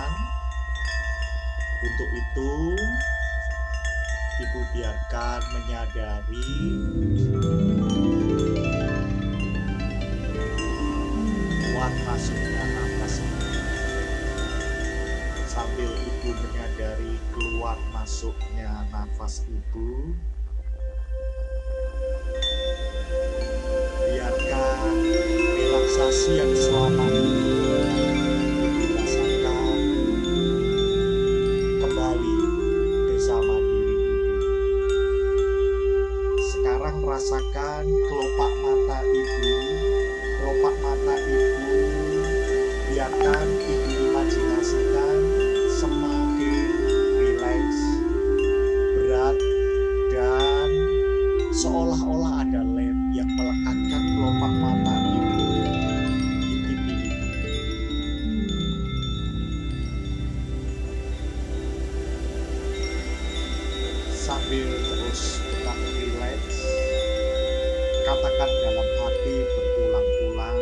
tenang. Untuk itu, Ibu biarkan menyadari kuat masuknya nafas sambil Ibu menyadari keluar masuknya nafas Ibu. Biarkan relaksasi yang selama ini Ibu rasakan kembali bersama diri Ibu. Sekarang rasakan kelopak mata Ibu. Kelopak mata Ibu biarkan Ibu imajinasikan semakin rileks, berat, dan seolah-olah ada lem yang melekatkan kelopak mata Ibu di pipi Ibu. Sambil terus tetap rileks, katakan dalam hati berulang-ulang,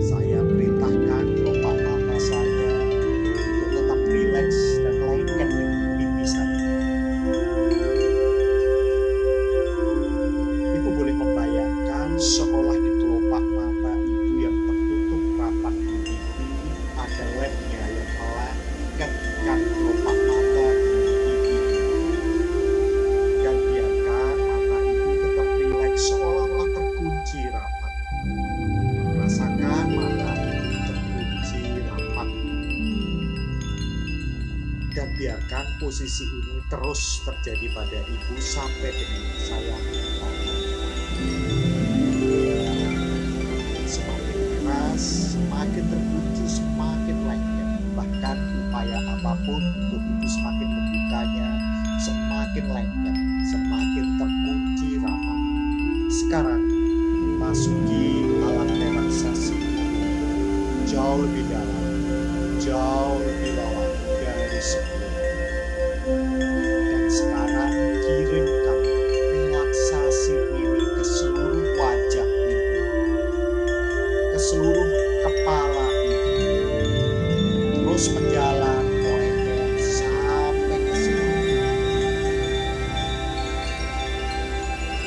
saya perintahkan kelopak mata saya untuk tetap rileks dan lengket di pipi saya. Ibu boleh membayangkan seolah di kelopak mata Ibu yang tertutup rapat di pipi ada lemnya yang melekatkan kelopak mata di pipi. Dan biarkan mata Ibu tetap rileks seolah-olah terkunci rapat. Rasakan mata Ibu terkunci rapat. Dan biarkan posisi ini terus terjadi pada Ibu sampai dengan saya katakan. Semakin keras, semakin terkunci, semakin lengket. Bahkan upaya apapun untuk Ibu semakin membukanya, semakin lengket, semakin terkunci rapat. Sekarang masuki alat relaksasi jauh lebih dalam, jauh lebih bawah dari sebelumnya. Dan sekarang kirimkan relaksasi ini ke seluruh wajah Ibu, ke seluruh kepala Ibu, terus menjalan melengket sampai ke sini.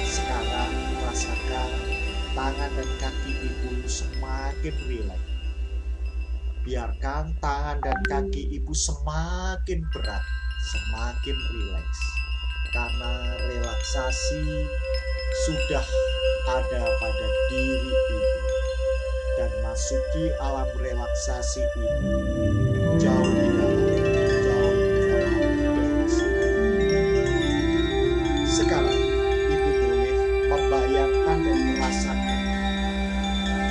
Sekarang rasakan tangan dan kaki Ibu semakin rileks. Biarkan tangan dan kaki Ibu semakin berat, semakin rileks. Karena relaksasi sudah ada pada diri Ibu. Dan masuki alam relaksasi ini jauh lebih dalam, jauh lebih dalam dari sini. Sekarang Ibu boleh membayangkan dan merasakan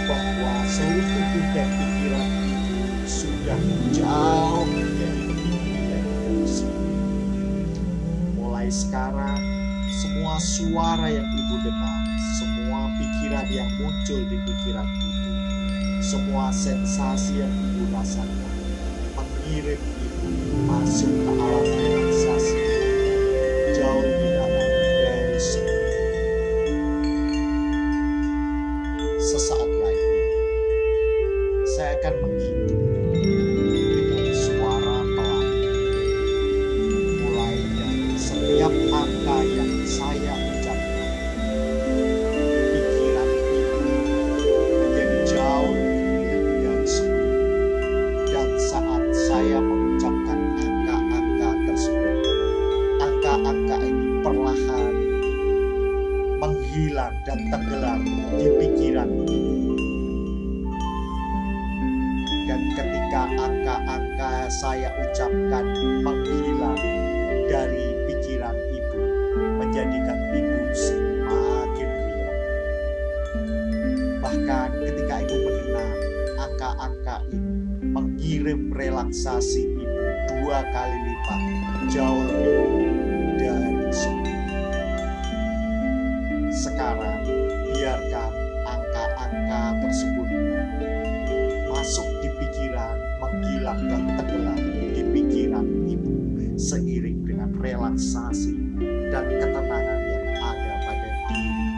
bahwa seluruh tubuh dan pikiran Ibu sudah jauh menjadi lebih rileks dari sini. Mulai sekarang, semua suara yang Ibu dengar, semua pikiran yang muncul di pikiran Ibu, semua sensasi yang Ibu rasakan mengirim Ibu masuk ke alam relaksasi jauh lebih dalam dari sini. Sesaat lagi saya akan menghitung dengan suara pelan, mulai dari setiap angka yang saya ucapkan. Pikiran Ibu menjadi jauh lebih dari sebelumnya. Dan saat saya mengucapkan angka-angka tersebut, angka-angka ini perlahan menghilang dan tenggelam di pikiran Ibu. Dan ketika angka-angka saya ucapkan menghilang dari pikiran Ibu, menjadikan Ibu semakin rileks. Bahkan ketika Ibu mendengar angka-angka ini mengirim relaksasi Ibu 2 kali lipat jauh lebih dari sebelumnya. Sekarang biarkan angka-angka tersebut masuk di pikiran, menghilang dan tenggelam di pikiran Ibu seiring dengan relaksasi dan ketenangan yang ada pada diri.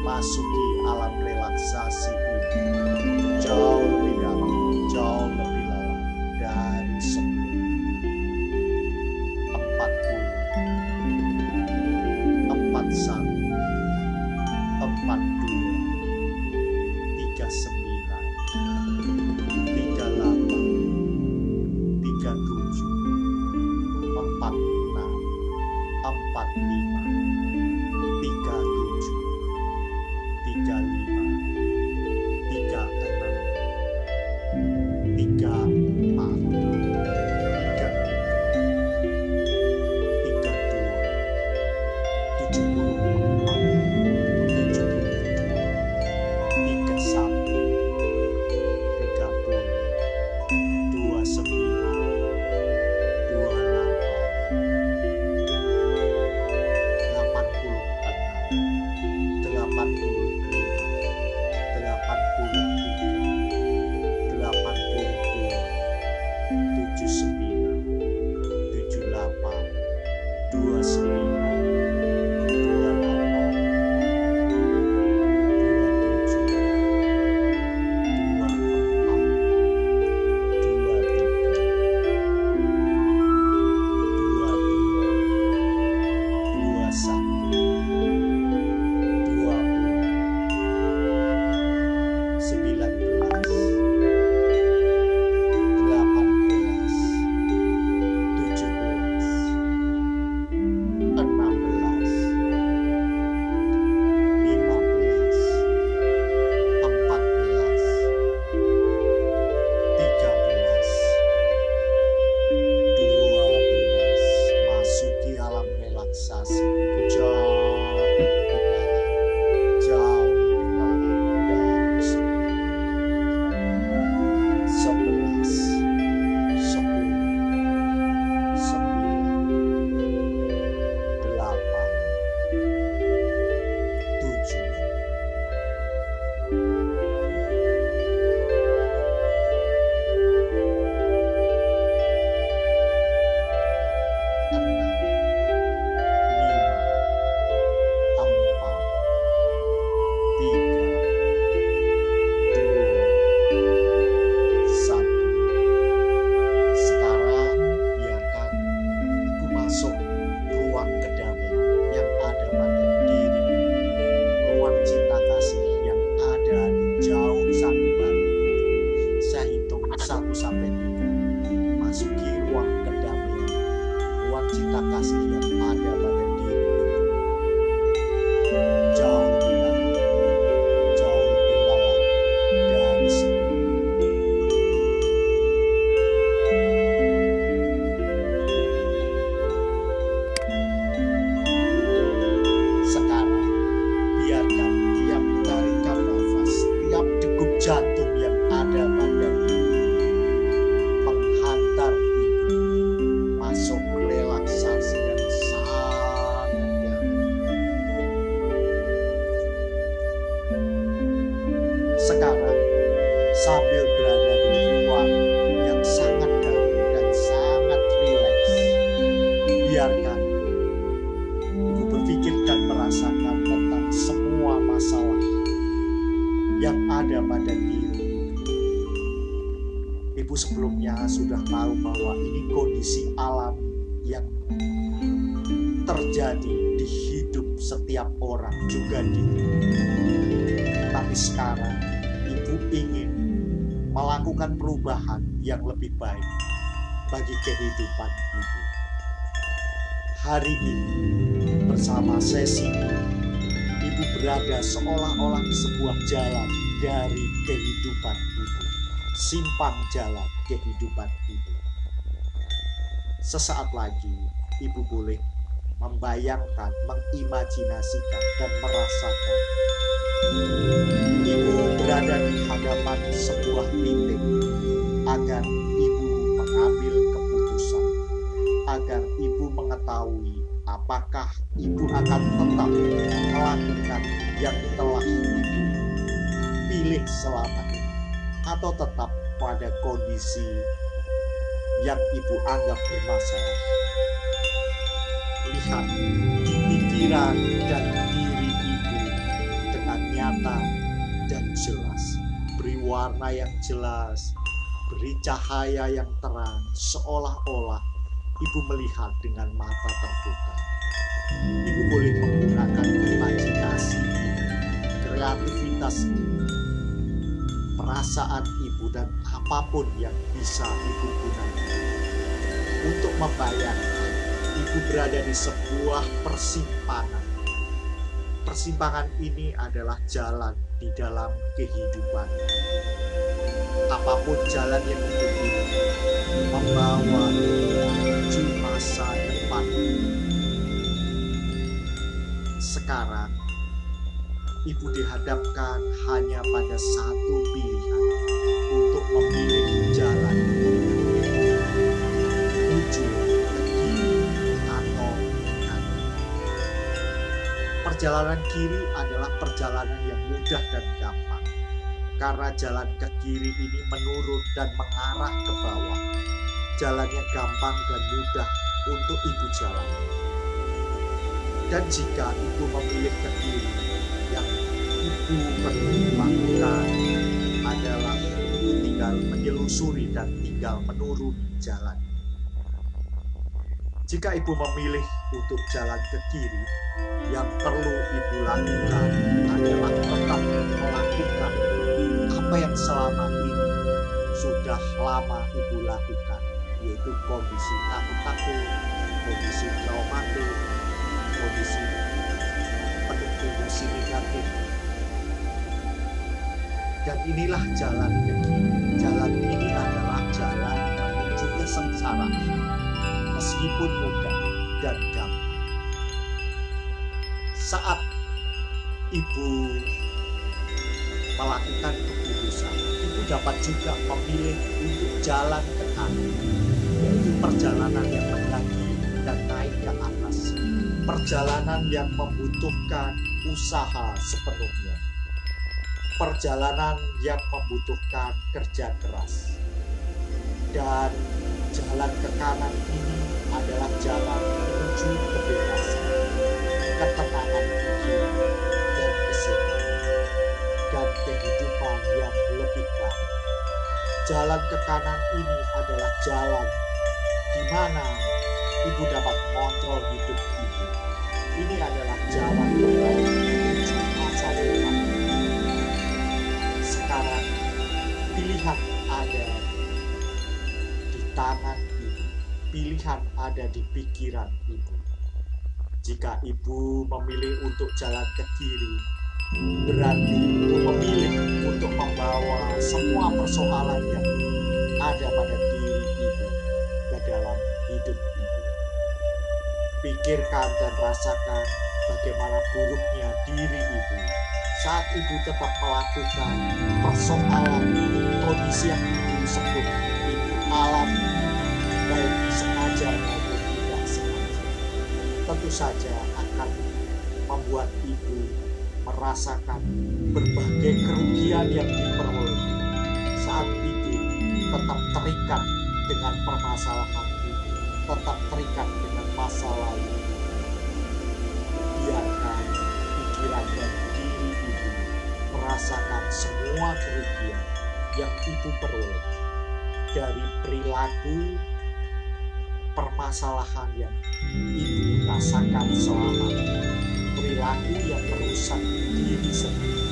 Masuki alam relaksasi ini jauh lebih dalam, jauh lebih dalam sampai masuki ruang kedamaian, ruang cinta kasih yang ada pada diri itu. Jauh lebih dalam, jauh lebih dalam dari sebelumnya. Sekarang, biarkan tiap tarikan nafas, tiap degup jantung yang ada pada diri menghantar ibu masuk relaksasi yang sangat dalam. Sekarang, sambil berada di ruang yang sangat dalam dan sangat rileks, biarkan ibu berpikir dan merasakan tentang semua masalah yang ada pada diri. Ibu sebelumnya sudah tahu bahwa ini kondisi alam yang terjadi di hidup setiap orang, juga diri. Tapi sekarang ibu ingin melakukan perubahan yang lebih baik bagi kehidupan ibu. Hari ini bersama sesi ibu berada seolah-olah di sebuah jalan dari kehidupan ibu, simpang jalan kehidupan ibu. Sesaat lagi ibu boleh membayangkan, mengimajinasikan, dan merasakan ibu berada di hadapan sebuah titik agar ibu mengambil keputusan, agar ibu mengetahui apakah ibu akan tetap melakukan yang telah ibu pilih selama ini, atau tetap pada kondisi yang ibu anggap bermasalah. Lihat di pikiran dan diri ibu dengan nyata dan jelas, beri warna yang jelas, beri cahaya yang terang, seolah-olah ibu melihat dengan mata terbuka. Ibu boleh menggunakan imajinasi, kreativitas ibu, perasaan ibu, dan apapun yang bisa ibu gunakan untuk membayangkan ibu berada di sebuah persimpangan. Persimpangan ini adalah jalan di dalam kehidupan. Apapun jalan yang ibu pilih membawa menuju masa depan. Sekarang ibu dihadapkan hanya pada satu pilihan untuk memilih jalan menuju ke kiri atau ke kanan. Perjalanan kiri adalah perjalanan yang mudah dan gampang, karena jalan ke kiri ini menurun dan mengarah ke bawah. Jalannya gampang dan mudah untuk ibu jalani. Dan jika ibu memilih ke kiri, yang ibu perlu lakukan adalah ibu tinggal menyelusuri dan tinggal menuruni jalan. Jika ibu memilih untuk jalan ke kiri, yang perlu ibu lakukan adalah tetap melakukan apa yang selama ini sudah lama ibu lakukan, yaitu kondisi takut-takut, kondisi traumatik, kondisi penuh emosi negatif. Dan inilah jalan ke kiri. Jalan ini adalah jalan menuju kesengsaraan, meskipun mudah dan gampang. Saat ibu melakukan keputusan, ibu dapat juga memilih untuk jalan ke kanan, yaitu perjalanan yang mendaki dan naik ke atas, perjalanan yang membutuhkan usaha sepenuhnya, perjalanan yang membutuhkan kerja keras. Dan jalan ke kanan ini adalah jalan menuju kebebasan, ketenangan pikiran, dan kesehatan, dan kehidupan yang lebih baik. Jalan ke kanan ini adalah jalan di mana ibu dapat mengontrol hidup ibu. Ini adalah jalan terbaik menuju masa depan. Sekarang pilihan ada tangan ibu. Pilihan ada di pikiran ibu. Jika ibu memilih untuk jalan ke kiri, berarti ibu memilih untuk membawa semua persoalan yang ada pada diri ibu ke dalam hidup ibu. Pikirkan dan rasakan bagaimana buruknya diri ibu saat ibu tetap melakukan persoalan kondisi yang ibu sebut ibu alami, baik sengaja maupun tidak sengaja. Tentu saja akan membuat ibu merasakan berbagai kerugian yang diperoleh saat ibu tetap terikat dengan permasalahan ibu, tetap terikat dengan masa lalu. Biarkan pikiran dan diri ibu merasakan semua kerugian yang ibu peroleh dari perilaku permasalahan yang ibu rasakan selama ini, perilaku yang merusak diri sendiri.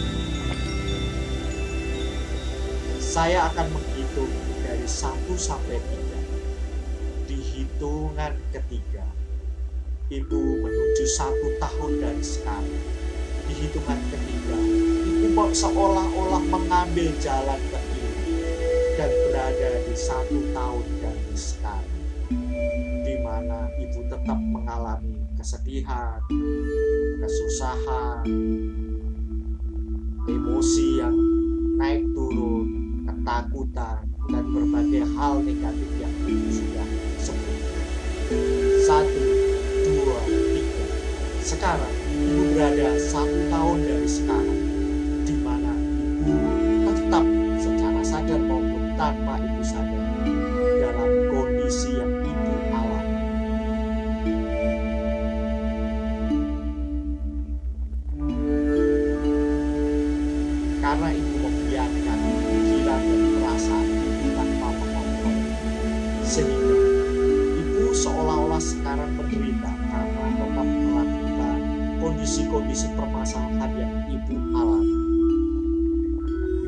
Saya akan menghitung dari 1 sampai 3. Di hitungan ketiga, ibu menuju 1 tahun dari sekarang. Di hitungan ketiga, ibu seolah-olah mengambil jalan ke kiri dan berada di 1 tahun dari sekarang, di mana ibu tetap mengalami kesedihan, kesusahan, emosi yang naik turun, ketakutan, dan berbagai hal negatif yang ibu sudah sebutkan. 1, 2, 3. Sekarang ibu berada 1 tahun dari sekarang, di mana ibu tetap secara sadar maupun tanpa ibu sadar dalam kondisi yang ibu alami. Karena ibu membiarkan pikiran dan perasaan ibu tanpa mengontrol, sehingga ibu seolah-olah sekarang menderita karena tetap melakukan kondisi-kondisi permasalahan yang ibu alami.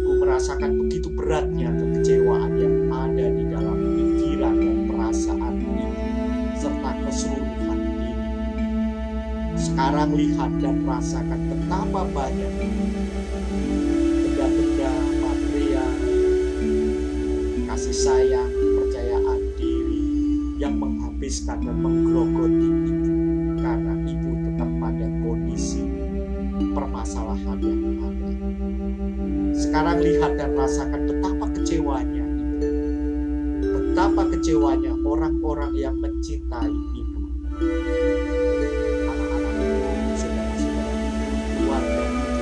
Ibu merasakan begitu beratnya kekecewaan yang ada di dalam pikiran dan perasaan ibu serta keseluruhan diri. Sekarang lihat dan rasakan betapa banyak benda-benda material, kasih sayang, kepercayaan diri yang menghabiskan dan menggerogoti ibu karena ibu tetap pada kondisi permasalahan yang ada. Sekarang lihat dan rasakan betapa kecewanya ibu, betapa kecewanya orang-orang yang mencintai ibu, anak-anak ibu, saudara-saudara, keluarga ibu.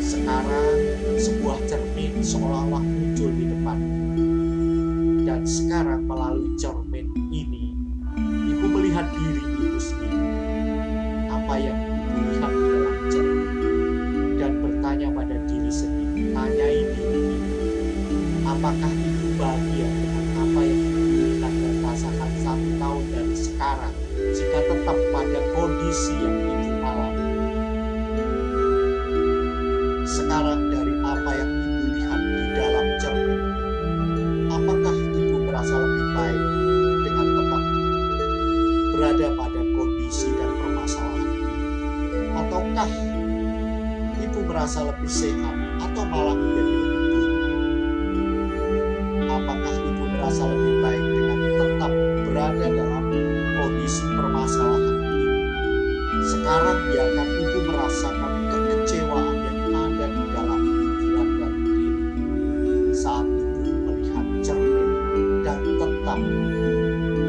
Sekarang sebuah cermin seolah-olah muncul di depan, dan sekarang melalui cermin ini ibu melihat diri ibu sendiri, apa yang ibu lihat di dalam cermin, dan bertanya pada diri sendiri, tanyai diri ibu, apakah ibu bahagia dengan apa yang ibu lihat dan rasakan 1 tahun dari sekarang jika tetap pada kondisi yang ibu alami. Sekarang dari apa yang ibu lihat di dalam cermin, apakah ibu merasa lebih baik dengan tetap berada pada kondisi dan permasalahan ini? Ataukah ibu merasa lebih sehat atau malah menjadi lebih buruk? Apakah ibu merasa lebih baik dengan tetap berada dalam kondisi permasalahan ini? Sekarang biarkan ibu merasakan kekecewaan yang ada di dalam pikiran dan diri saat ibu melihat cermin dan tetap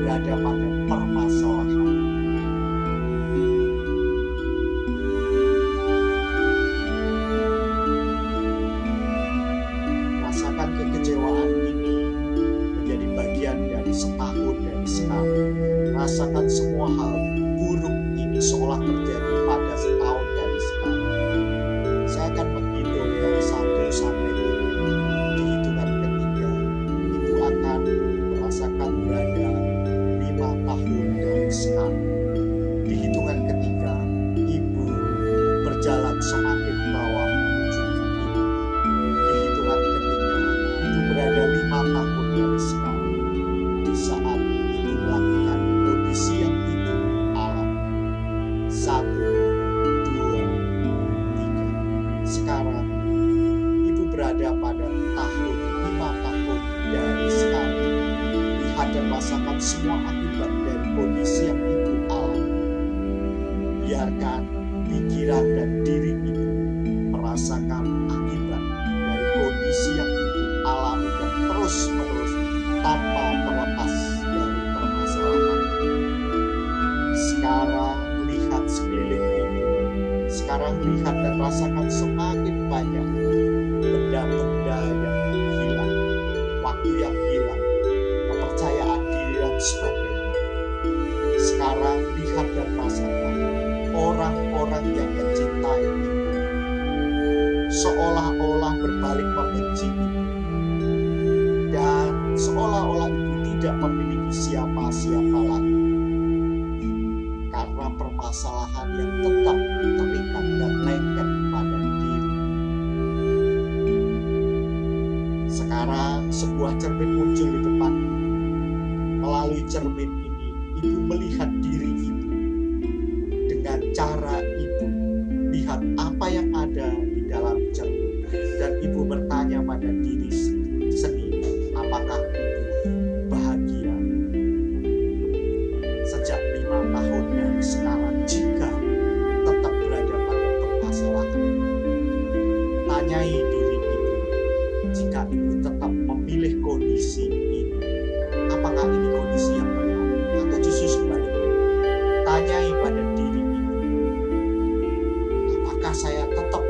berada pada permasalahan. Rasakan kekecewaan ini menjadi bagian dari setahun dari sekarang. Rasakan semua hal buruk ini seolah terjadi pada setahun dari sekarang. Saya akan menghitung dari 1 sampai 5. Di hitungan ketiga, ibu akan merasakan berada 5 tahun dari sekarang. Di hitungan ketiga, ibu berjalan semakin bawah menuju ke kiri. Di hitungan ketiga, ibu berada 5 merasakan semua akibat dari kondisi yang ibu alami. Biarkan pikiran dan diri ibu merasakan akibat dari kondisi yang ibu alami dan terus-menerus tanpa terlepas dari permasalahan. Sekarang lihat sekeliling ibu. Sekarang lihat dan rasakan semakin banyak benda-benda yang hilang, waktu yang hilang, kepercayaan diri dan sebagainya. Sekarang lihat dan rasakan orang-orang yang mencintai ibu seolah-olah berbalik membenci ibu, dan seolah-olah ibu tidak memiliki siapa-siapa lagi karena permasalahan yang tetap terikat dan lengket pada diri. Sekarang sebuah cermin muncul di depan. Melalui cermin ini, ibu melihat diri ibu dengan cara ibu lihat apa yang ada di dalam cermin, dan ibu bertanya pada diri sendiri, apakah ibu bahagia? Sejak 5 tahun dari sekarang, jika tetap berada pada permasalahan, tanyai diri ibu, jika ibu tetap memilih kondisi ini, apakah ini kondisi yang benar atau justru sebaliknya? Tanyai pada diri ibu, apakah saya tetap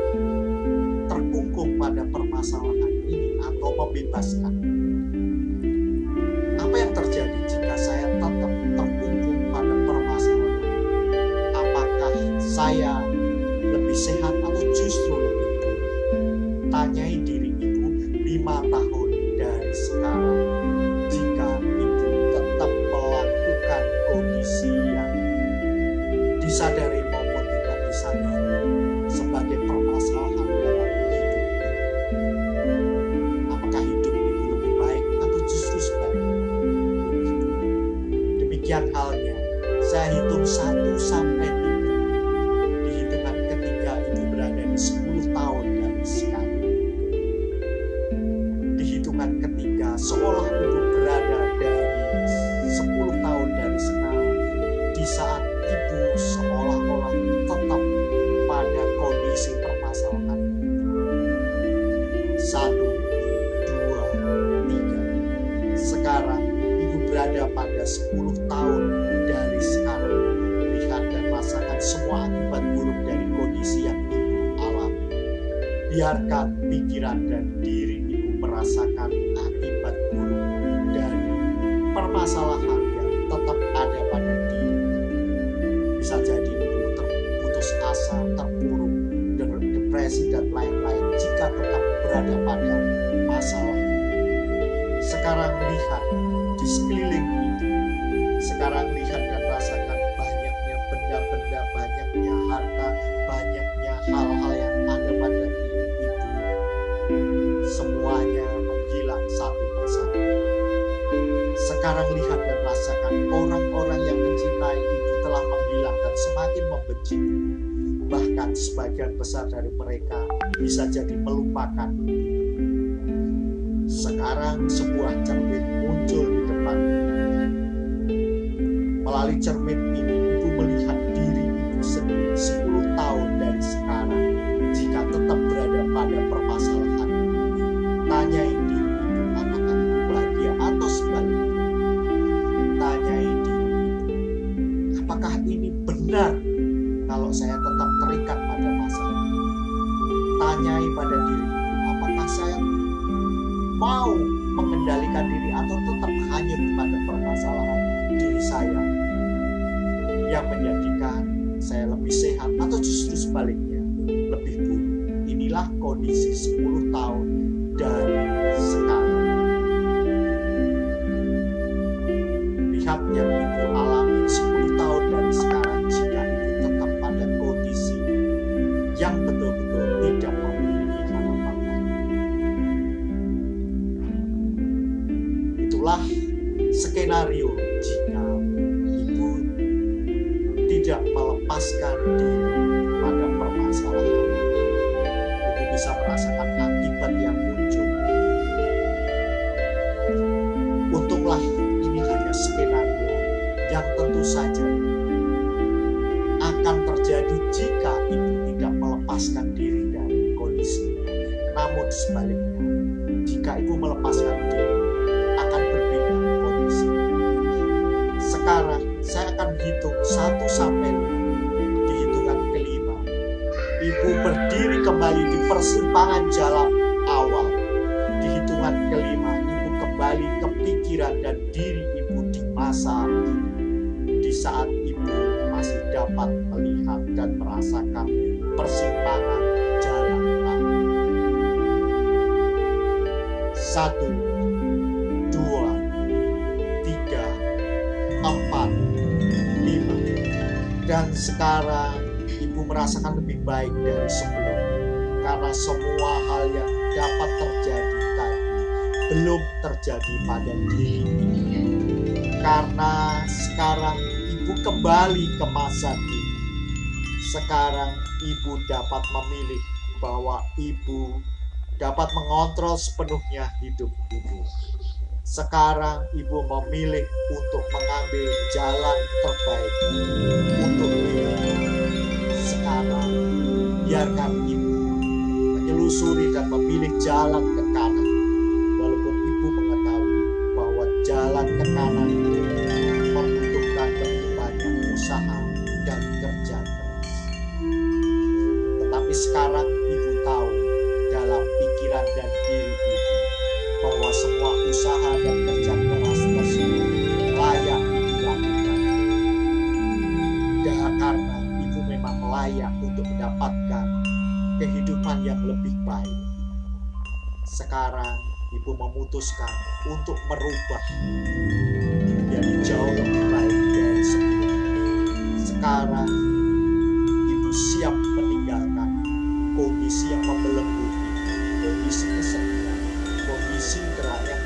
terkungkung pada permasalahan ini atau membebaskan? Apa yang terjadi jika saya tetap terkungkung pada permasalahan? Apakah saya lebih sehat atau justru lebih buruk? Tanyai diri ibu 5 tahun dari sekarang, jika ibu tetap melakukan kondisi yang disadari maupun tidak disadari sebagai permasalahan dalam hidup ibu. Apakah hidup ibu lebih baik atau justru sebaliknya? Demikian halnya, saya hitung 1 sampai 3. Di hitungan ketiga ibu berada di 10 tahun dari sekarang. Di hitungan ketiga, seolah ibu berada dari 10 tahun dari sekarang, di saat ibu seolah-olah tetap pada kondisi permasalahan. 1, 2, 3. Sekarang ibu berada pada 10 tahun dari sekarang. Lihat dan rasakan semua akibat buruk dari kondisi yang ibu alami. Biarkan pikiran dan diri ibu merasakan akibat buruk dari permasalahan yang tetap ada pada diri. Bisa jadi ibu terputus asa, terpuruk, depresi, dan lain-lain jika tetap berada pada masalah. Sekarang lihat di sekeliling ibu. Sekarang lihat dan rasakan banyaknya benda-benda, banyaknya harta, banyaknya hal-hal yang ada pada diri ibu. Semuanya menghilang satu persatu. Sekarang lihat dan rasakan orang-orang yang mencintai ibu telah menghilang dan semakin membenci ibu. Bahkan sebagian besar dari mereka bisa jadi melupakan. Sekarang sebuah cermin muncul di depan. Melalui cermin ini, ibu melihat diri ibu sendiri 10 tahun dari sekarang. Jika tetap berada pada permasalahan, tanyai diri ibu, apakah ibu bahagia atau sebaliknya? Tanyai diri ibu, apakah ini benar kalau saya tetap terikat pada masalah? Tanyai pada diri ibu, apakah saya mau mengendalikan diri atau tetap hanyut pada permasalahan diri saya yang menjadikan saya lebih sehat atau justru sebaliknya lebih buruk? Inilah kondisi 10 tahun dari sekarang. Lihat yang ibu alami 10 tahun dari sekarang jika ibu tetap pada kondisi yang betul-betul tidak memiliki harapan lagi. Itulah skenario jika ibu tidak melepaskan diri pada permasalahan. Ibu bisa merasakan akibat yang muncul. Untunglah ini hanya skenario tentu saja akan terjadi jika ibu tidak melepaskan diri dari kondisi. Namun sebaliknya, jika ibu melepaskan diri, akan berbeda kondisi. Sekarang saya akan hitung 1 sampai 5. Di hitungan kelima, ibu berdiri kembali di persimpangan jalan awal. Di hitungan kelima, ibu kembali ke pikiran dan diri ibu di masa ini. Di saat ibu masih dapat melihat dan merasakan persimpangan jalan awal. 1, 2, 3, 4, 5. Dan sekarang ibu merasakan lebih baik dari sebelum. Karena semua hal yang dapat terjadi tadi belum terjadi pada diri ini. Karena sekarang ibu kembali ke masa ini. Sekarang ibu dapat memilih bahwa ibu dapat mengontrol sepenuhnya hidup ibu. Sekarang ibu memilih untuk mengambil jalan terbaik untuk ibu. Sekarang biarkan ibu menelusuri dan memilih jalan ke kanan. Walaupun ibu mengetahui bahwa jalan ke kanan membutuhkan lebih banyak usaha dan kerja keras. Tetapi sekarang ibu tahu dalam pikiran dan diri ibu bahwa semua usaha dan kerja keras tersebut layak dilakukan. Dan karena ibu memang layak untuk mendapatkan kehidupan yang lebih baik. Sekarang ibu memutuskan untuk merubah menjadi jauh lebih baik dari sebelumnya. Sekarang ibu siap meninggalkan kondisi yang membelenggu ibu, kondisi kesedihan, kondisi yang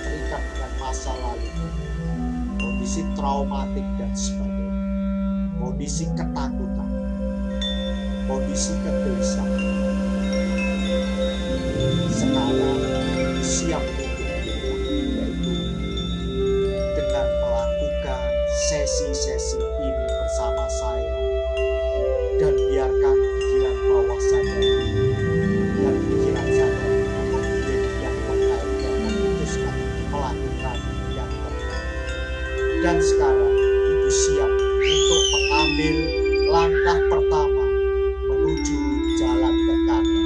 terikat dengan masa lalu, kondisi traumatik dan sebagainya, kondisi ketakutan, kondisi kegelisahan. Sekarang siap untuk berubah, yaitu dengan melakukan sesi-sesi ini bersama saya, dan biarkan pikiran bawah sadar dan pikiran sadar menjadi yang terbaik dan memutuskan melakukan yang terbaik. Dan sekarang ibu siap untuk mengambil langkah pertama menuju jalan ke kanan,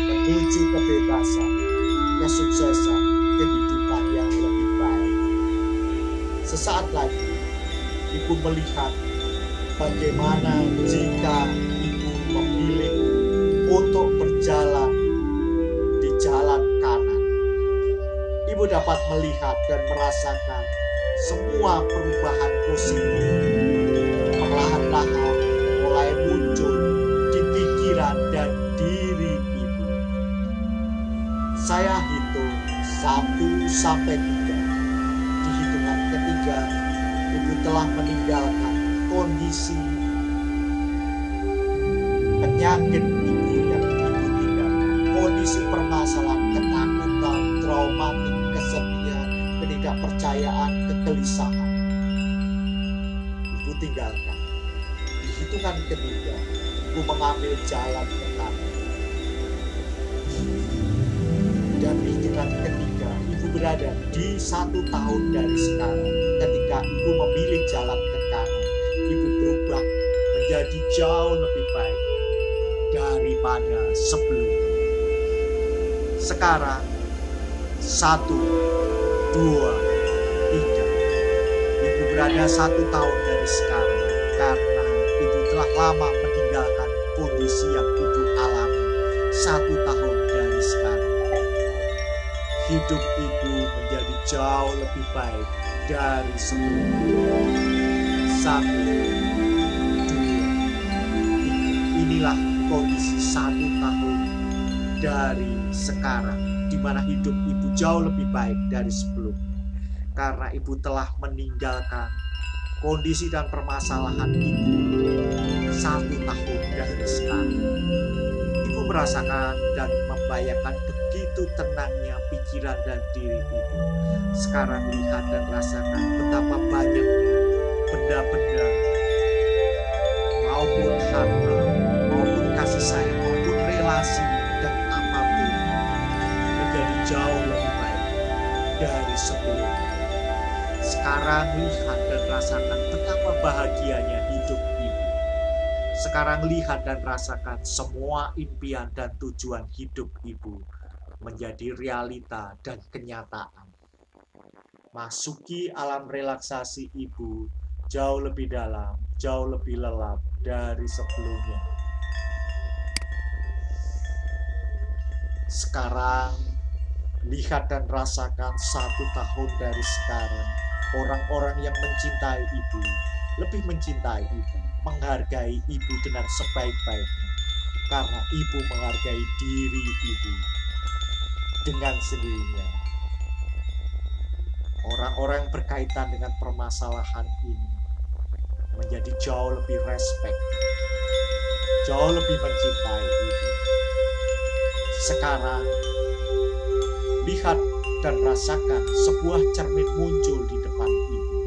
menuju kebebasan, kesuksesan, kehidupan yang lebih baik. Sesaat lagi ibu melihat bagaimana jika ibu memilih untuk berjalan di jalan kanan. Ibu dapat melihat dan merasakan semua perubahan positif perlahan-lahan mulai muncul di pikiran dan diri ibu. Saya hitung 1 sampai 3. Di hitungan ketiga, ibu telah meninggalkan kondisi penyakit ibu yang ibu tinggalkan, kondisi permasalahan, ketakutan, traumatik, kesedihan, ketidakpercayaan, kegelisahan. Ibu tinggalkan. Di hitungan ketiga, ibu mengambil jalan ke kanan. Dan di hitungan ketiga, ibu berada di 1 tahun dari sekarang. Ketika ibu memilih jalan ke kanan, ibu berubah menjadi jauh lebih baik daripada sebelumnya. Sekarang 1, 2, 3. Ibu berada 1 tahun dari sekarang karena ibu telah lama meninggalkan kondisi yang ibu alami 1 tahun dari sekarang. Hidup ibu menjadi jauh lebih baik dari sebelumnya. 1, 2, 3. Inilah kondisi 1 tahun dari sekarang, di mana hidup ibu jauh lebih baik dari sebelumnya. Karena ibu telah meninggalkan kondisi dan permasalahan ibu 1 tahun dari sekarang. Ibu merasakan dan membayangkan begitu tenangnya pikiran dan diri ibu. Sekarang lihat dan rasakan betapa banyaknya benda-benda, maupun harta, maupun kasih sayang, maupun relasi, dan apapun menjadi jauh lebih baik dari sebelumnya. Sekarang lihat dan rasakan betapa bahagianya hidup ibu. Sekarang lihat dan rasakan semua impian dan tujuan hidup ibu menjadi realita dan kenyataan. Masuki alam relaksasi ibu jauh lebih dalam, jauh lebih lelap dari sebelumnya. Sekarang, lihat dan rasakan 1 tahun dari sekarang. Orang-orang yang mencintai ibu, lebih mencintai ibu, menghargai ibu dengan sebaik-baiknya. Karena ibu menghargai diri ibu dengan sendirinya. Orang-orang yang berkaitan dengan permasalahan ini menjadi jauh lebih respect, jauh lebih mencintai ibu. Sekarang, lihat dan rasakan sebuah cermin muncul di depan ibu.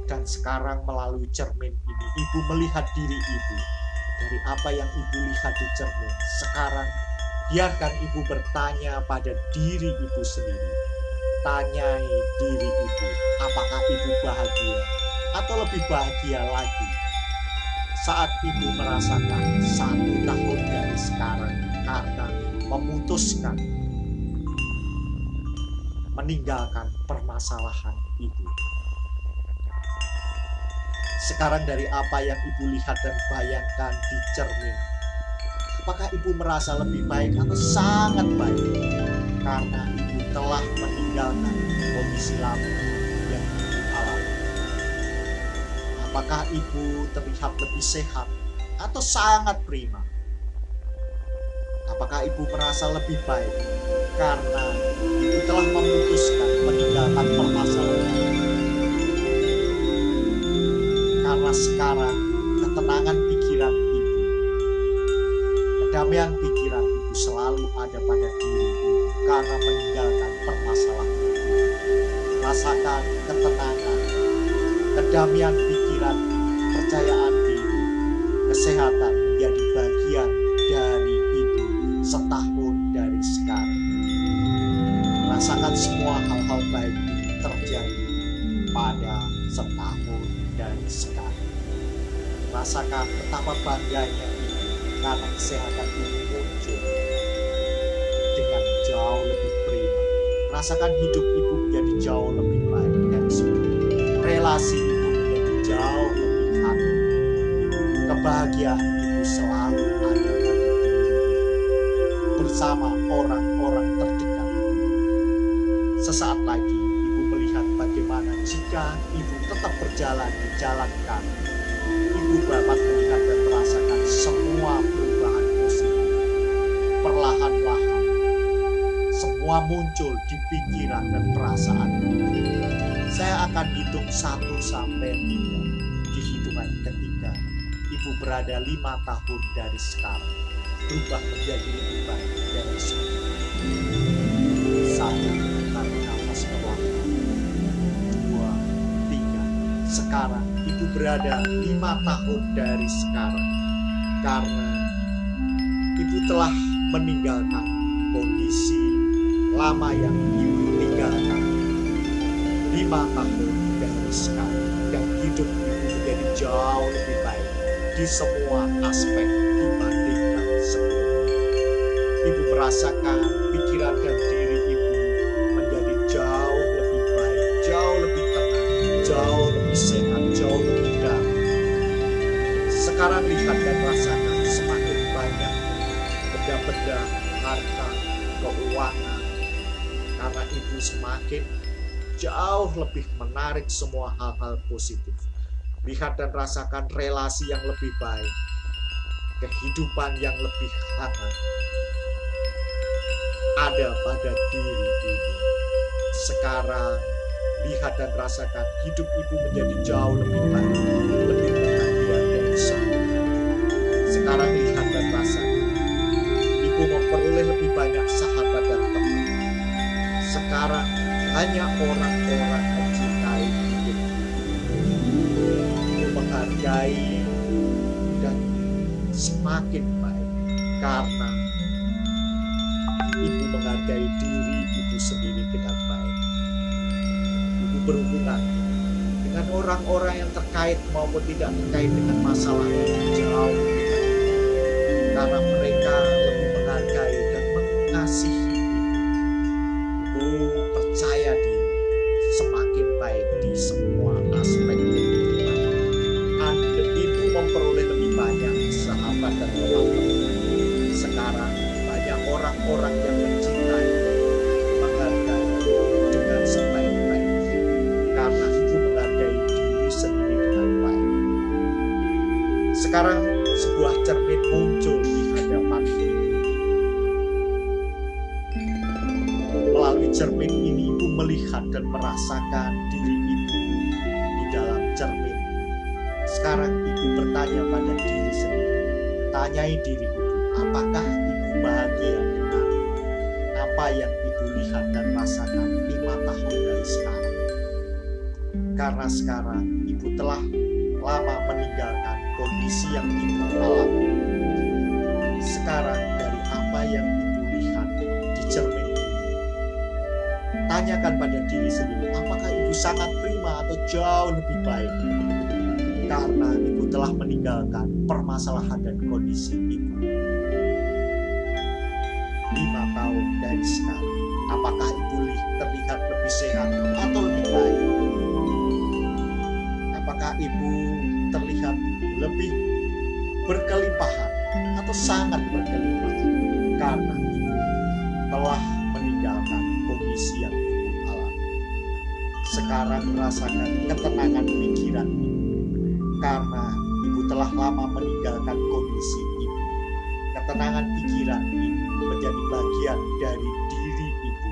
Dan sekarang melalui cermin ini, ibu melihat diri ibu. Dari apa yang ibu lihat di cermin, sekarang biarkan ibu bertanya pada diri ibu sendiri. Tanyai diri ibu, apakah ibu bahagia atau lebih bahagia lagi saat ibu merasakan 1 tahun dari sekarang karena memutuskan meninggalkan permasalahan ibu. Sekarang dari apa yang ibu lihat dan bayangkan di cermin, apakah ibu merasa lebih baik atau sangat baik karena ibu telah meninggalkan kondisi lama yang ibu alami? Apakah ibu terlihat lebih sehat atau sangat prima? Apakah ibu merasa lebih baik karena ibu telah memutuskan meninggalkan permasalahan? Karena sekarang ketenangan pikiran ibu, kedamaian pikiran ibu selalu ada pada diri ibu karena meninggalkan permasalahan ibu. Rasakan ketenangan, kedamaian pikiran, percayaan diri, kesehatan menjadi bagian dari ibu setahun dari sekarang. Rasakan semua hal-hal baik ini terjadi pada setahun dari sekarang. Rasakan betapa bangganya ibu karena kesehatan ibu muncul dengan jauh lebih prima. Rasakan hidup ibu menjadi jauh lebih baik dari sebelumnya. Relasi ibu menjadi jauh lebih hangat. Kebahagiaan ibu selalu ada pada diri bersama orang-orang terdekat. Sesaat lagi ibu melihat bagaimana jika ibu tetap berjalan di jalan kami, ibu dapat melihat dan merasakan semua perubahan positif. Perlahan-lahan, semua muncul di pikiran dan perasaan ibu. Saya akan hitung 1 sampai 3. Di hitungan ketiga, ibu berada 5 tahun dari sekarang, berubah menjadi lebih baik dari sebelumnya. 1, tarik nafas perlahan. 2, 3. Sekarang ibu berada 5 tahun dari sekarang karena ibu telah meninggalkan kondisi lama yang ibu tinggalkan 5 tahun dari sekarang, dan hidup ibu menjadi jauh lebih baik di semua aspek dibandingkan sebelumnya. Ibu merasakan pikiran dan diri ibu menjadi jauh lebih baik, jauh lebih tenang, jauh lebih sehat, jauh lebih damai. Sekarang lihat dan rasakan semakin banyak benda-benda, harta, keuangan, karena ibu semakin jauh lebih menarik semua hal-hal positif. Lihat dan rasakan relasi yang lebih baik, kehidupan yang lebih hangat ada pada diri ibu. Sekarang lihat dan rasakan hidup ibu menjadi jauh lebih baik, lebih bahagia dari sebelumnya. Sekarang lihat dan rasakan ibu memperoleh lebih banyak sahabat dan teman. Sekarang hanya orang-orang mencintai hidup ibu. menghargai dan semakin baik karena ibu menghargai diri ibu sendiri dengan baik. Ibu berhubungan dengan orang-orang yang terkait maupun tidak terkait dengan masalah ini jauh lebih baik. Karena mereka lebih menghargai dan mengasihi ibu percaya diri semakin baik di semua aspek kehidupan. Anda ibu memperoleh lebih banyak sahabat dan teman-teman. Sekarang banyak orang-orang yang mencintai, menghargai dengan sebaik-baik karena ibu menghargai diri sendiri dengan baik. Sekarang sebuah cermin muncul di hadapan ibu. Melalui cermin ini ibu melihat dan merasakan diri ibu di dalam cermin. Sekarang ibu bertanya pada diri sendiri. Tanyai diri ibu, apakah ibu bahagia dengan apa yang ibu lihat dan rasakan 5 tahun dari sekarang? Karena sekarang ibu telah lama meninggalkan kondisi yang ibu alami. Sekarang dari apa yang ibu lihat di cermin ini, tanyakan pada diri sendiri, apakah ibu sangat prima atau jauh lebih baik? Karena ibu telah meninggalkan permasalahan dan kondisi ibu 5 tahun dari sekarang. Apakah ibu terlihat lebih sehat atau lebih baik? Apakah ibu terlihat lebih berkelimpahan atau sangat berkelimpahan? Karena ibu telah meninggalkan kondisi yang ibu alami. Sekarang merasakan ketenangan pikiran ibu. Karena ibu telah lama meninggalkan kondisi ibu. Ketenangan pikiran ini menjadi bagian dari diri ibu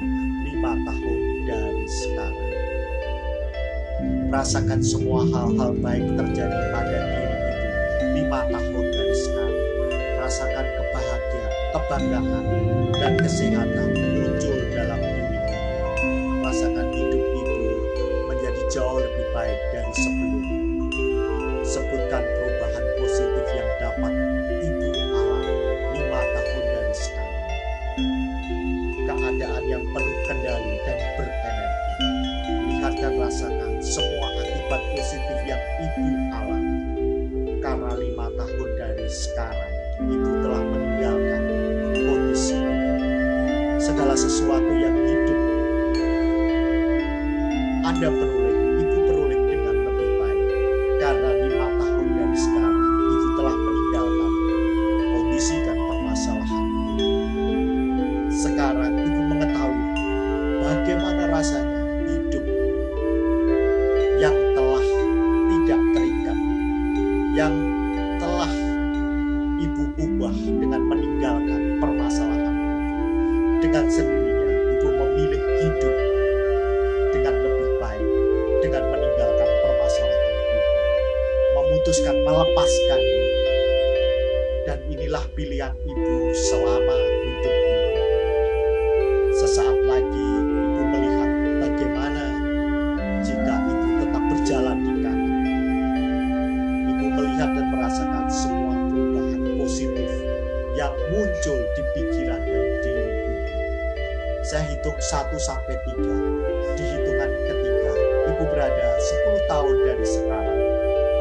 5 tahun dari sekarang. Rasakan semua hal-hal baik terjadi pada diri ibu 5 tahun dari sekarang. Rasakan kebahagiaan, kebanggaan, dan kesehatan muncul dalam diri ibu. Rasakan hidup ibu menjadi jauh lebih baik dari sebelumnya. Sebutkan perubahan positif yang dapat ibu alami 5 tahun dari sekarang. Keadaan yang penuh kendali dan berenergi. Lihat dan rasakan semua akibat positif yang ibu alami. Karena 5 tahun dari sekarang, ibu telah meninggalkan kondisi ini. Segala sesuatu yang hidup Anda peroleh, ibu peroleh dengan lebih baik. Karena 5 tahun dari sekarang, ibu telah meninggalkan kondisi dan permasalahan ini. Sekarang ibu mengetahui bagaimana rasanya hidup yang telah tidak terikat, yang telah ibu ubah dengan meninggalkan permasalahan itu. Dengan sendirinya ibu memilih hidup dengan lebih baik, dengan meninggalkan permasalahan itu, memutuskan melepaskannya. Dan inilah pilihan ibu selama hidup ini. Sesaat lagi ibu melihat bagaimana jika ibu tetap berjalan di kanan. Ibu melihat dan merasakan semua perubahan positif yang muncul di pikiran dan diri ibu. Saya hitung 1 sampai 3. Di hitungan ketiga, ibu berada 10 tahun dari sekarang,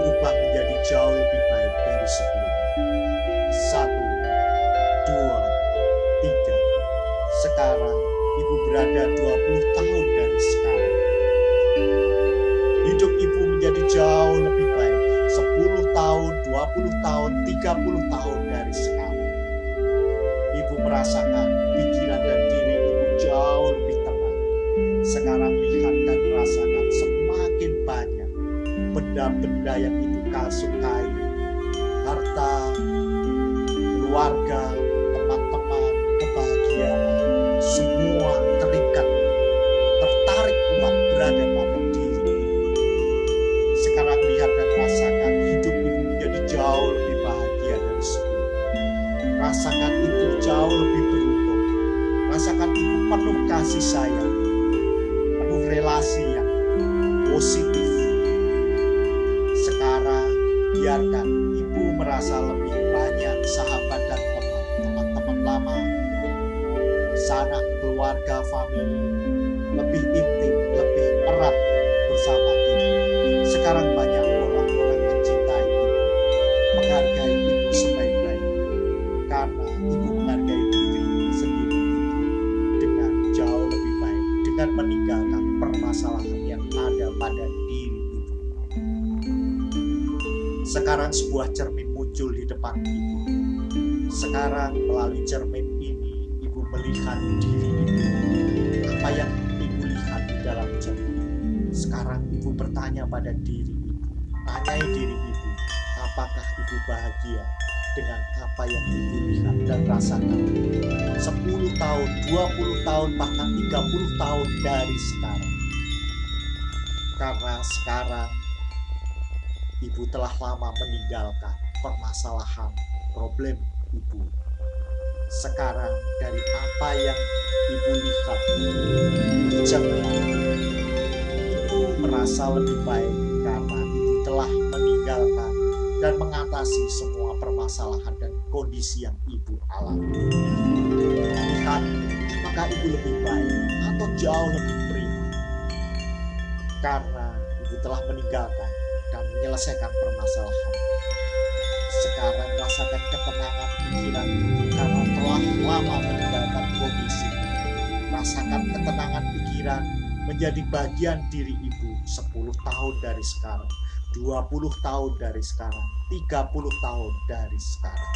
berubah menjadi jauh lebih baik dari sebelumnya. 1, 2, 3. Sekarang ibu berada 20 tahun dari sekarang. Hidup ibu menjadi jauh lebih baik 10 tahun, 20 tahun, 30 tahun dari sekarang. Ibu merasakan pikiran dan diri ibu jauh lebih tenang. Sekarang lihat dan rasakan semakin banyak benda-benda yang ibu sukai, harta, keluarga, teman-teman, kebahagiaan, semua terikat, tertarik kuat berada pada diri ibu. Sekarang lihat dan rasakan hidup ibu menjadi jauh lebih bahagia dari sebelumnya. Rasakan ibu jauh lebih beruntung. Rasakan ibu penuh kasih sayang, penuh relasi yang positif. Sekarang Biarkan ibu merasa lebih banyak sahabat dan teman-teman lama, sanak keluarga, famili, lebih intim, lebih erat bersama ibu. Sekarang banyak orang-orang mencintai ibu, menghargai ibu sebaik-baiknya, karena ibu menghargai diri sendiri dengan jauh lebih baik, dengan meninggalkan permasalahan yang ada pada diri ibu. Sekarang sebuah cermin muncul di depan ibu. Sekarang melalui cermin ini ibu melihat diri ibu. Apa yang ibu lihat di dalam cermin? Sekarang ibu bertanya pada diri ibu. Tanyai diri ibu, apakah ibu bahagia dengan apa yang ibu lihat dan rasakan 10 tahun, 20 tahun, bahkan 30 tahun dari sekarang? Karena sekarang ibu telah lama meninggalkan permasalahan, problem ibu. Sekarang dari apa yang ibu lihat di cermin, ibu merasa lebih baik karena ibu telah meninggalkan dan mengatasi semua permasalahan dan kondisi yang ibu alami. Lihat, apakah ibu lebih baik atau jauh lebih prima? Karena ibu telah meninggalkan dan menyelesaikan permasalahan. Sekarang rasakan ketenangan pikiran karena telah lama meninggalkan kondisi. Rasakan ketenangan pikiran menjadi bagian diri ibu 10 tahun dari sekarang, 20 tahun dari sekarang, 30 tahun dari sekarang.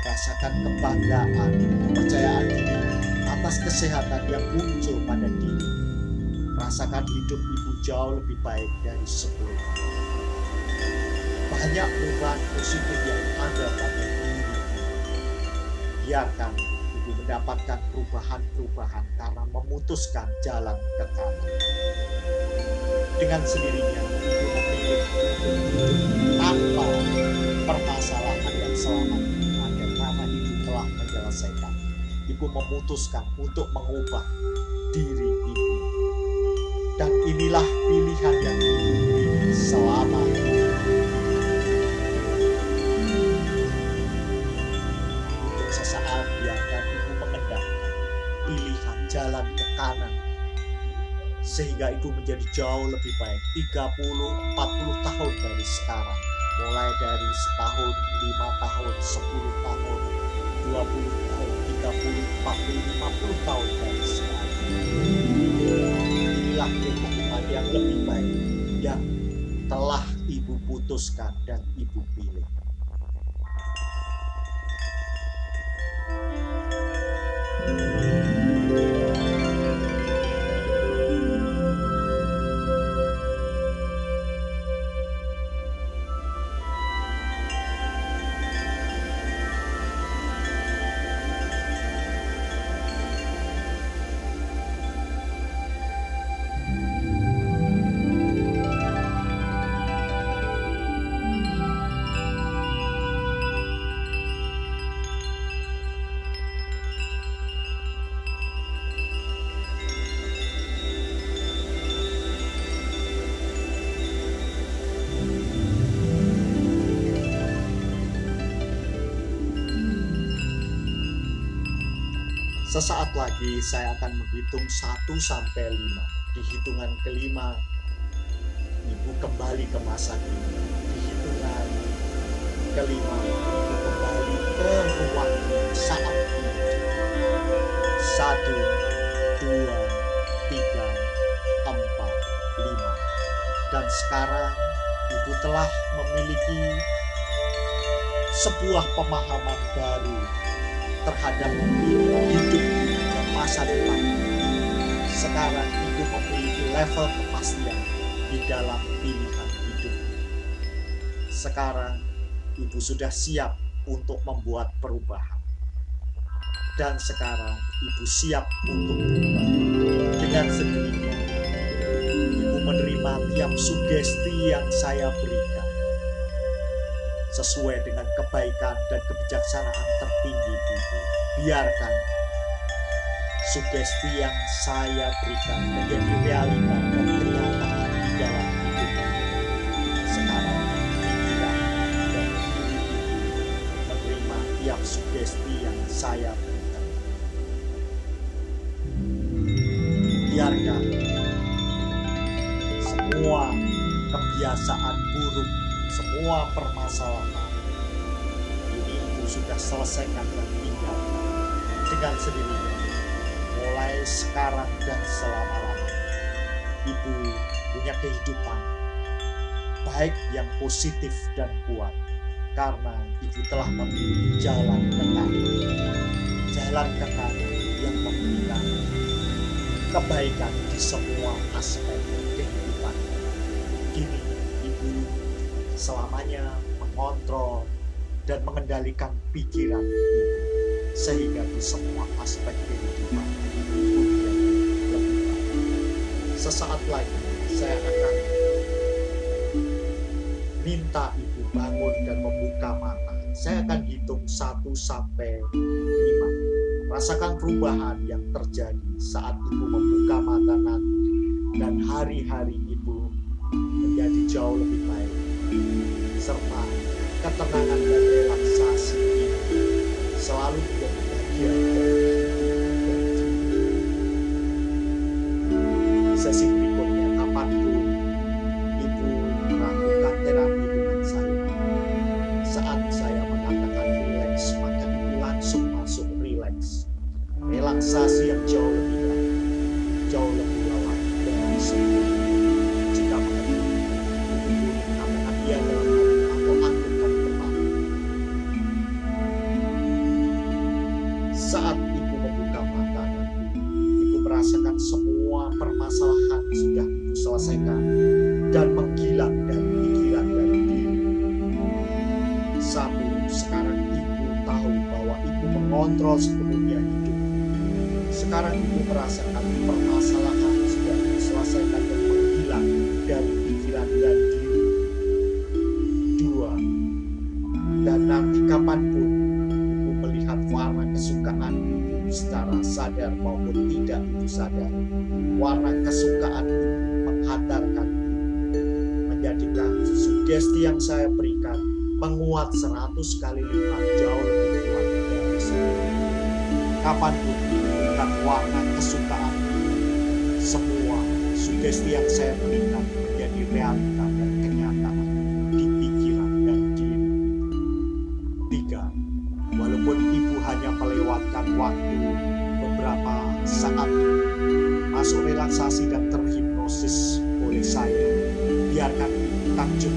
Rasakan kebanggaan, kepercayaan diri atas kesehatan yang muncul pada diri. Rasakan hidup ibu jauh lebih baik dari sebelumnya. Banyak perubahan positif yang ada pada diri ibu. Biarkan ibu mendapatkan perubahan-perubahan karena memutuskan jalan ke kanan. Dengan sendirinya ibu memilih tanpa permasalahan yang selama ini ada karena ibu telah menyelesaikan. Ibu memutuskan untuk mengubah diri ibu. Dan inilah pilihan yang ibu pilih selama ini. Untuk sesaat biarkan ibu mengendalikan pilihan jalan ke kanan, sehingga ibu menjadi jauh lebih baik 30-40 tahun dari sekarang. Mulai dari setahun, 5 tahun, 10 tahun, 20 tahun, 30, 40, 50 tahun dari sekarang. Inilah kehidupan yang lebih baik yang telah ibu putuskan dan ibu pilih. Sesaat lagi saya akan menghitung 1 sampai 5. Di hitungan kelima, ibu kembali ke masa kini. Di hitungan kelima, ibu kembali ke ruang saat ini. 1, 2, 3, 4, 5. Dan sekarang ibu telah memiliki sebuah pemahaman baru terhadap hidup dan masa depan. Sekarang ibu memiliki level kepastian di dalam pilihan hidup. Sekarang ibu sudah siap untuk membuat perubahan. Dan sekarang ibu siap untuk berubah. Dengan sendirinya ibu menerima tiap sugesti yang saya berikan sesuai dengan kebaikan dan kebijaksanaan tertinggi ibu. Biarkan sugesti yang saya berikan menjadi realita dan kenyataan di dalam hidup. Sekarang inilah semua kebiasaan buruk, semua permasalahan ini Ibu sudah selesaikan dan tinggalkan dengan sendirinya. Mulai sekarang dan selama-lamanya Ibu punya kehidupan baik yang positif dan kuat, karena Ibu telah memilih jalan ke kanan yang memberikan kebaikan di semua aspek kehidupan. Kini Ibu selamanya mengontrol dan mengendalikan pikiran Ibu, sehingga di semua aspek kehidupan Ibu menjadi lebih baik. Sesaat lagi saya akan minta Ibu bangun dan membuka mata. Saya akan hitung 1 sampai 5. Rasakan perubahan yang terjadi saat Ibu membuka mata nanti, dan hari-hari Ibu menjadi jauh lebih baik, serta ketenangan dan relaksasi ini selalu menjadi bagian dari sesi berikutnya. Kapanpun Ibu melakukan terapi dengan saya, saat saya mengatakan relax, maka Ibu langsung masuk relax. Relaksasi yang jauh lebih baik, jauh lebih lelap dari sebelumnya. Jika mengerti, Ibu mengatakan iya dalam hati atau anggukkan kepala. Saat Ibu membuka mata nanti, Ibu merasakan semua permasalahan sudah Ibu selesaikan dan menghilang dari pikiran dan diri. Sekarang Ibu tahu bahwa Ibu mengontrol sepenuhnya hidup. Sekarang Ibu merasakan permasalahan sudah diselesaikan dan menghilang dari pikiran dan diri. 2. Dan nanti kapanpun Ibu melihat warna kesukaan Ibu secara sadar maupun tidak Ibu sadar, warna kesukaan Ibu menghantarkan Ibu, menjadikan sugesti yang saya berikan menguat 100 kali lipat, jauh lebih kuat dari sebelumnya. Kapanpun melihat warna kesukaan, semua sugesti yang saya berikan menjadi realita dan kenyataan di pikiran dan diri. 3. Walaupun Ibu hanya melewatkan waktu beberapa saat masuk relaksasi dan terhipnosis oleh saya, biarkan Ibu takjub